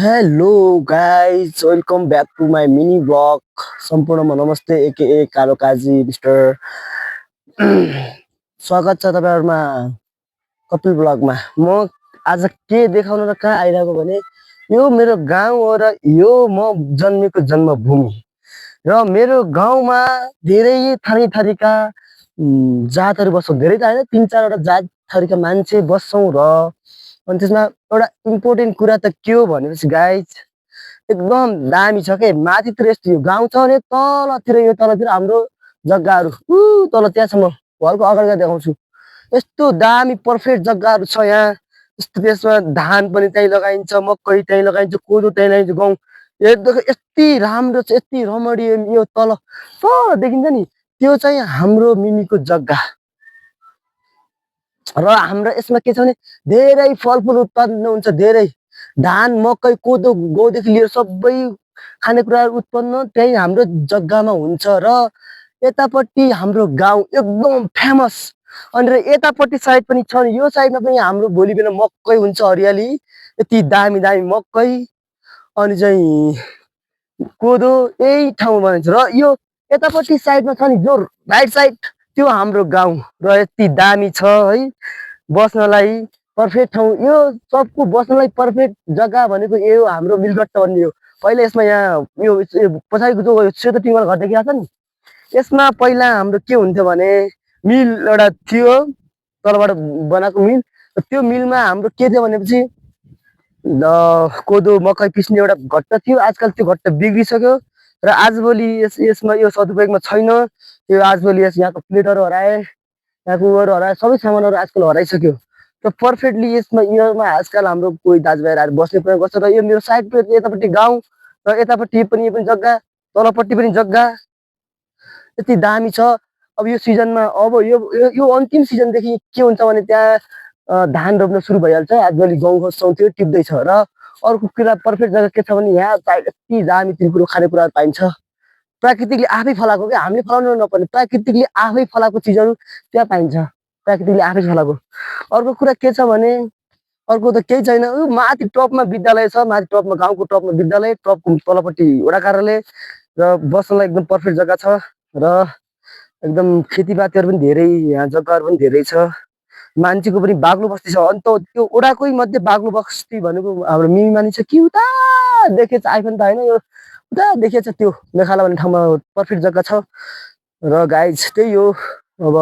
Hello guys, welcome back to my mini blog. सम्पूर्णमा नमस्ते, A K कालो काजी मिस्टर। स्वागत छ तपाईँहरूमा कपिल ब्लगमा। म आज के देखाउन र कहाँ आइरहेको भने यो मेरो गाउँ हो र यो म जन्मेको जन्मभूमि र मेरो गाउँमा धेरै थरी थरीका जातहरू बस्छौँ। धेरै त होइन, 3-4वटा जात थरीका मान्छे बस्छौँ। र अनि त्यसमा एउटा इम्पोर्टेन्ट कुरा त के हो भनेपछि गाइज, एकदम दामी छ के। माथितिर यस्तो यो गाउँ छ भने तलतिर यो तलतिर हाम्रो जग्गाहरू तल त्यहाँसम्म घरको अगाडि देखाउँछु। यस्तो दामी पर्फेक्ट जग्गाहरू छ यहाँ। यस्तो त्यसमा धान पनि त्यहीँ लगाइन्छ, मकै त्यहीँ लगाइन्छ, कोदो त्यहीँ लगाइन्छ। गाउँ एकदम यति राम्रो छ, यति रमणीय। यो तल तल देखिन्छ नि, त्यो चाहिँ हाम्रो मिनीको जग्गा। र हाम्रो यसमा के छ भने धेरै फलफुल उत्पादन हुन्छ। धेरै धान, मकै, कोदो, गहुँदेखि लिएर सबै खानेकुराहरू उत्पन्न त्यही हाम्रो जग्गामा हुन्छ। र यतापट्टि हाम्रो गाउँ एकदम फेमस। अनि र यतापट्टि साइड पनि छ, यो साइडमा पनि हाम्रो भोलि बिहान मकै हुन्छ, हरियाली यति दामी दामी मकै। अनि चाहिँ कोदो यही ठाउँमा बनिन्छ। र यो यतापट्टि साइडमा छ नि जो राइट साइड, त्यो हाम्रो गाउँ र यति दामी छ है बस्नलाई। पर्फेक्ट ठाउँ यो, सबको बस्नलाई पर्फेक्ट जग्गा भनेको यो हाम्रो मिलगट्टा भन्ने हो। पहिला यसमा यहाँ यो पछाडिको जो सेतो टिङ्गल घर देखिरहेको छ नि, यसमा पहिला हाम्रो के हुन्थ्यो भने मिल एउटा थियो, तलबाट बनाएको मिल। त्यो मिलमा हाम्रो के थियो भनेपछि कोदो मकै पिस्ने एउटा घट्ट थियो। आजकल त्यो घट्ट बिग्रिसक्यो र आजभोलि यसमा यो सदुपयोगमा छैन। यो आजभोलि यहाँको प्लेटहरू हराए, यहाँको उयोहरू हराए, सबै सामानहरू आजकल हराइसक्यो। र पर्फेक्टली यसमा योमा आजकल हाम्रो कोही दाजुभाइहरू बस्ने प्रयोग गर्छ। र यो मेरो साइडको यतापट्टि गाउँ र यतापट्टि पनि यो पनि जग्गा, तलपट्टि पनि जग्गा यति दामी छ। अब यो सिजनमा, अब यो अन्तिम सिजनदेखि के हुन्छ भने त्यहाँ धान रोप्न सुरु भइहाल्छ। आजभोलि गाउँ खसाउँथ्यो, टिप्दैछ। र अर्को कुरा पर्फेक्ट जग्गा के छ भने यहाँ यति दामी तिनकुरो खानेकुराहरू पाइन्छ। प्राकृतिकले आफै फलाएको क्या, हामीले फलाउनु नपर्ने, प्राकृतिकले आफै फलाएको चिजहरू त्यहाँ पाइन्छ, प्राकृतिकले आफै फलाएको। अर्को कुरा के छ भने अर्को त केही छैन, माथि टपमा विद्यालय छ, माथि टपमा गाउँको टपमा विद्यालय, टपको तलपट्टि वडा कार्यालय। र बस्नलाई एकदम पर्फेक्ट जग्गा छ। र एकदम खेतीपातीहरू पनि धेरै, यहाँ जग्गाहरू पनि धेरै छ। मान्छेको पनि बाग्लो बस्ती छ। अन्त त्यो ओडाकै मध्ये बाग्लो बस्ती भनेको हाम्रो मिमी मानिस छ कि उता देखेछ, आइफोन त होइन, यो उता देखेछ त्यो मेखाला भन्ने ठाउँमा पर्फेक्ट जग्गा छ। र गाइज त्यही हो अब।